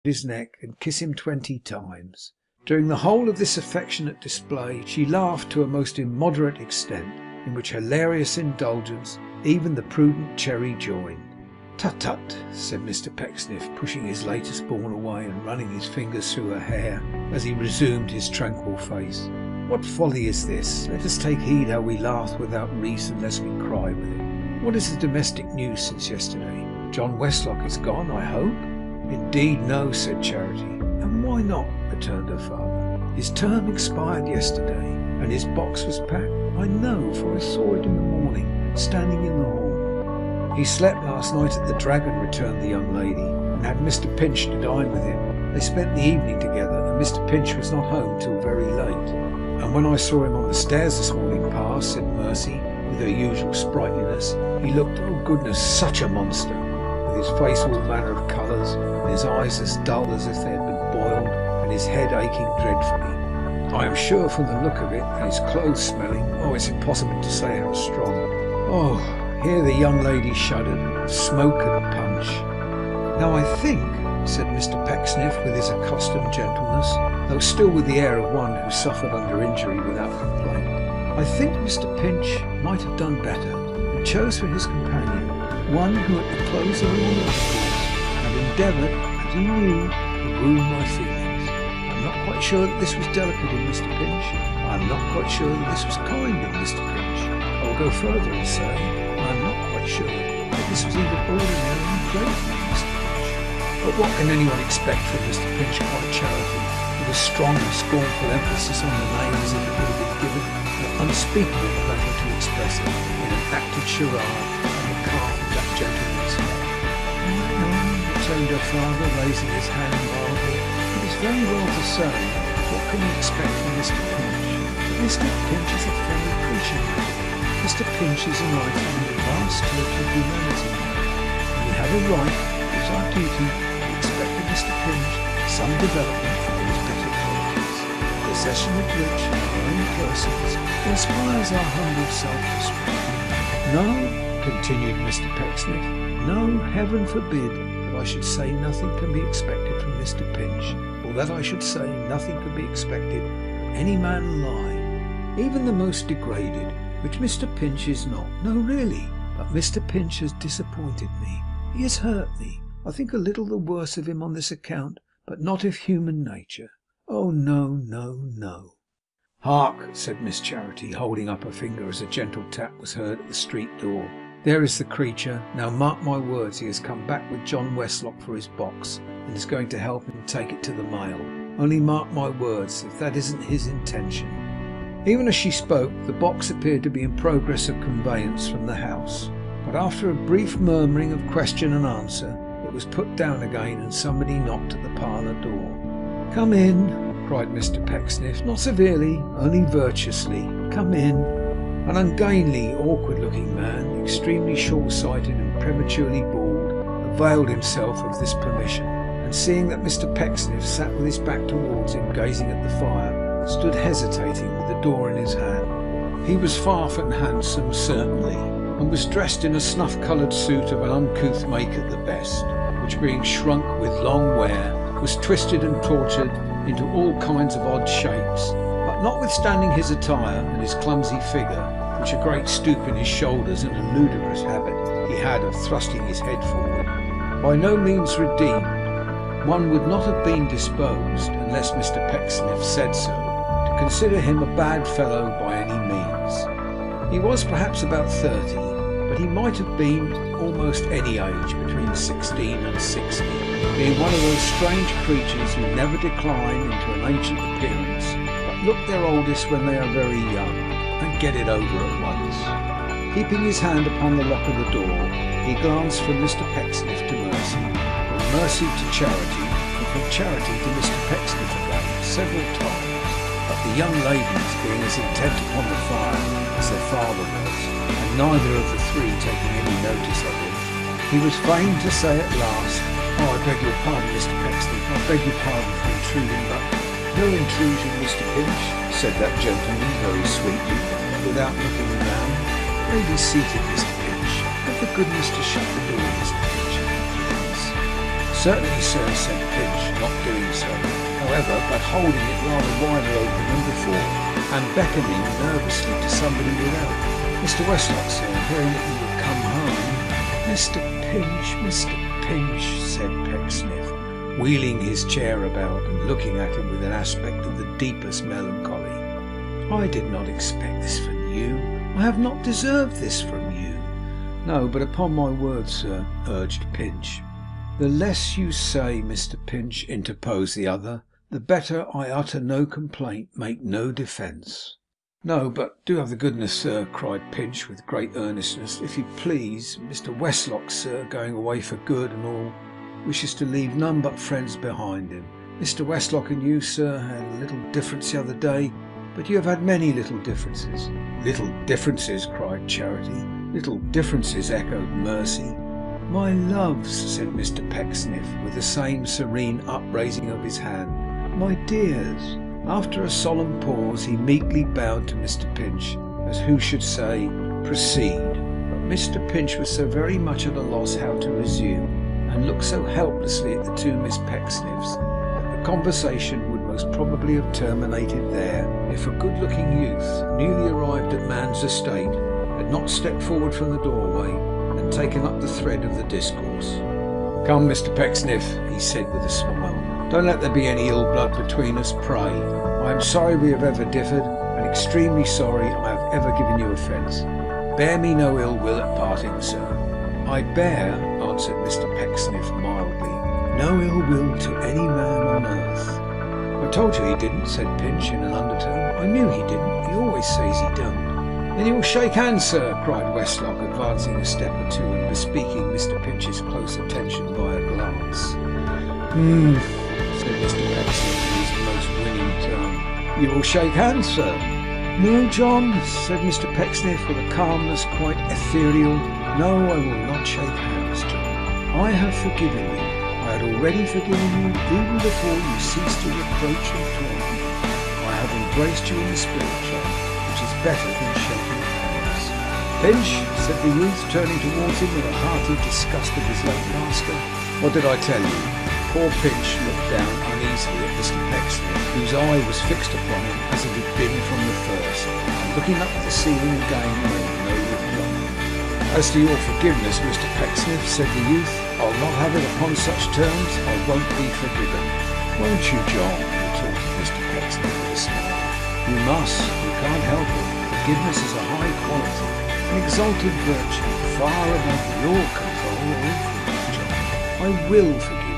his neck and kiss him 20 times. During the whole of this affectionate display she laughed to a most immoderate extent, in which hilarious indulgence even the prudent Cherry joined. "Tut, tut," said Mr. Pecksniff, pushing his latest born away and running his fingers through her hair as he resumed his tranquil face. "What folly is this? Let us take heed how we laugh without reason, lest we cry with it. What is the domestic news since yesterday? John Westlock is gone, I hope?" "Indeed, no," said Charity. "And why not?" returned her father. "His term expired yesterday, and his box was packed. I know, for I saw it in the morning, standing in the hall." "He slept last night at the Dragon," returned the young lady, "and had Mr. Pinch to dine with him. They spent the evening together, and Mr. Pinch was not home till very late. And when I saw him on the stairs this morning, Pa," said Mercy, with her usual sprightliness, "he looked, oh goodness, such a monster, with his face all manner of colours, and his eyes as dull as if they had been boiled, and his head aching dreadfully. I am sure from the look of it, and his clothes smelling, oh, it's impossible to say how strong. Oh," here the young lady shuddered, "of smoke and punch." "Now I think," said Mr. Pecksniff with his accustomed gentleness, though still with the air of one who suffered under injury without complaint, "I think Mr. Pinch might have done better, and chose for his companion one who at the close of all intercourse had endeavoured, as he knew, to wound my feelings. I'm not quite sure that this was delicate in Mr. Pinch. I'm not quite sure that this was kind in Mr. Pinch. I will go further and say I am not quite sure that this was even ordinarily grateful in Mr. Pinch. But what can anyone expect from Mr. Pinch?" cried Charity, with a strong and scornful emphasis on the name, as if it would have been given an unspeakable pleasure to express it in an acted charade on the calf of that gentleman's head. "No," returned her father, raising his hand mildly. "It is very well to say, what can we expect from Mr. Pinch? But Mr. Pinch is a fellow creature. Mr. Pinch is an item in the vast total of humanity, and we have a right, it is our duty, to expect of Mr. Pinch some development of his better qualities, the possession of which, in our own persons, inspires our humble self-respect. No," continued Mr. Pecksniff, "no, heaven forbid that I should say nothing can be expected from Mr. Pinch, or that I should say nothing can be expected from any man alive, even the most degraded, which Mr. Pinch is not. No, really. But Mr. Pinch has disappointed me. He has hurt me. I think a little the worse of him on this account, but not of human nature. Oh no, no, no." "Hark!" said Miss Charity, holding up her finger as a gentle tap was heard at the street door. "There is the creature. Now mark my words, he has come back with John Westlock for his box, and is going to help him take it to the mail. Only mark my words, if that isn't his intention." Even as she spoke, the box appeared to be in progress of conveyance from the house, but after a brief murmuring of question and answer, it was put down again, and somebody knocked at the parlour door. "Come in," cried Mr. Pecksniff, not severely, only virtuously. "Come in." An ungainly, awkward-looking man, extremely short-sighted and prematurely bald, availed himself of this permission, and seeing that Mr. Pecksniff sat with his back towards him, gazing at the fire, stood hesitating with the door in his hand. He was far from handsome, certainly, and was dressed in a snuff-coloured suit of an uncouth make at the best, which, being shrunk with long wear, was twisted and tortured into all kinds of odd shapes. But notwithstanding his attire and his clumsy figure, which a great stoop in his shoulders and a ludicrous habit he had of thrusting his head forward, by no means redeemed, one would not have been disposed, unless Mr. Pecksniff said so, to consider him a bad fellow by any means. He was perhaps about 30, but he might have been almost any age between 16 and 60, being one of those strange creatures who never decline into an ancient appearance, but look their oldest when they are very young, and get it over at once. Keeping his hand upon the lock of the door, he glanced from Mr. Pecksniff to Mercy, from Mercy to Charity, and from Charity to Mr. Pecksniff again, several times. But the young ladies, being as intent upon the fire as their father was, and neither of the three taking any notice of him, he was fain to say at last, "Oh, I beg your pardon, Mr. Pecksniff, I beg your pardon for intruding, but—" "No intrusion, Mr. Pinch," said that gentleman very sweetly, without looking round. "Pray be seated, Mr. Pinch. Have the goodness to shut the door, Mr. Pinch, please." Certainly, sir, said Pinch, not doing so, however, but holding it rather wider open than before, and beckoning nervously to somebody without. Mr. Westlock, sir, hearing that you would come home. Mr. Pinch, said Pecksniff, wheeling his chair about and looking at him with an aspect of the deepest melancholy. I did not expect this from you. I have not deserved this from you. No, but upon my word, sir, urged Pinch. The less you say, Mr. Pinch, interposed the other, the better. I utter no complaint, make no defence. No, but do have the goodness, sir, cried Pinch with great earnestness, if you please. Mr. Westlock, sir, going away for good and all, wishes to leave none but friends behind him. Mr. Westlock and you, sir, had a little difference the other day, but you have had many little differences. Little differences, cried Charity. Little differences, echoed Mercy. My loves, said Mr. Pecksniff, with the same serene upraising of his hand. My dears. After a solemn pause, he meekly bowed to Mr. Pinch, as who should say, proceed. But Mr. Pinch was so very much at a loss how to resume, and looked so helplessly at the two Miss Pecksniffs, that the conversation would most probably have terminated there, if a good-looking youth, newly arrived at man's estate, had not stepped forward from the doorway and taken up the thread of the discourse. Come, Mr. Pecksniff, he said with a smile, don't let there be any ill blood between us, pray. I am sorry we have ever differed, and extremely sorry I have ever given you offence. Bear me no ill will at parting, sir. I bear, answered Mr. Pecksniff mildly, no ill will to any man on earth. I told you he didn't, said Pinch in an undertone. I knew he didn't. He always says he don't. Then you will shake hands, sir, cried Westlock, advancing a step or two and bespeaking Mr. Pinch's close attention by a glance. Said Mr. Pecksniff in his most winning tone. You will shake hands, sir? No, John, said Mr. Pecksniff with a calmness quite ethereal. No, I will not shake hands, John. I have forgiven you. I had already forgiven you even before you ceased to reproach and taunt me. I have embraced you in the spirit, John, which is better than shaking hands. Pinch, said the youth, turning towards him with a hearty disgust of his late master. What did I tell you? Poor Pinch looked down uneasily at Mr. Pecksniff, whose eye was fixed upon him as it had been from the first, and looking up at the ceiling again made no reply. As to your forgiveness, Mr. Pecksniff, said the youth, I'll not have it upon such terms. I won't be forgiven. Won't you, John? Retorted Mr. Pecksniff with a smile. You must. You can't help it. Forgiveness is a high quality, an exalted virtue, far above your control or influence, John. I will forgive.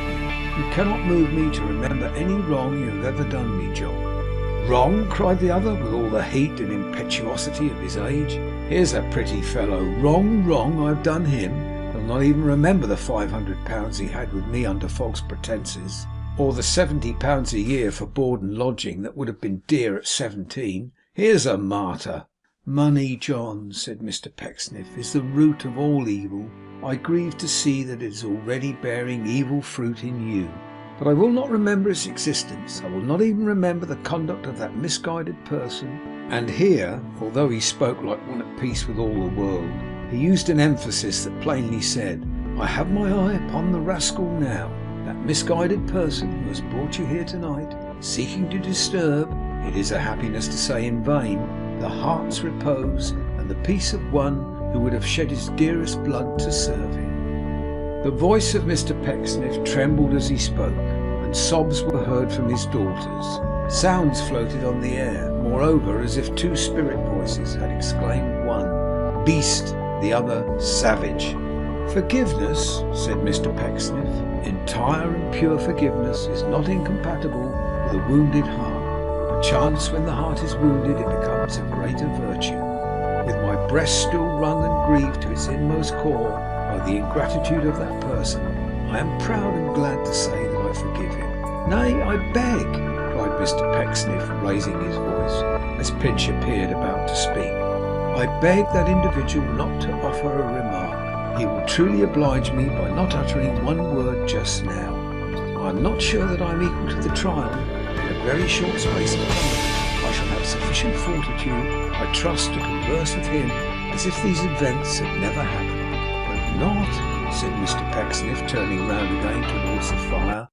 You cannot move me to remember any wrong you have ever done me, John. Wrong? Cried the other, with all the heat and impetuosity of his age. Here's a pretty fellow. Wrong, I've done him. He'll not even remember the £500 he had with me under false pretences, or the £70 a year for board and lodging that would have been dear at 17. Here's a martyr. Money, John, said Mr. Pecksniff, is the root of all evil. I grieve to see that it is already bearing evil fruit in you. But I will not remember its existence. I will not even remember the conduct of that misguided person. And here, although he spoke like one at peace with all the world, he used an emphasis that plainly said, I have my eye upon the rascal now, that misguided person who has brought you here tonight, seeking to disturb, it is a happiness to say in vain, the heart's repose and the peace of one who would have shed his dearest blood to serve him. The voice of Mr. Pecksniff trembled as he spoke, and sobs were heard from his daughters. Sounds floated on the air, moreover, as if two spirit voices had exclaimed, one, beast, the other, savage. Forgiveness, said Mr. Pecksniff, entire and pure forgiveness is not incompatible with a wounded heart. Perchance when the heart is wounded it becomes a greater virtue. With my breast still wrung and grieved to its inmost core by the ingratitude of that person, I am proud and glad to say that I forgive him. Nay, I beg, cried Mr. Pecksniff, raising his voice, as Pinch appeared about to speak. I beg that individual not to offer a remark. He will truly oblige me by not uttering one word just now. I am not sure that I am equal to the trial. In a very short space of time I shall have sufficient fortitude, I trust, to converse with him as if these events had never happened. But not, said Mr Pecksniff, turning round again towards the fire,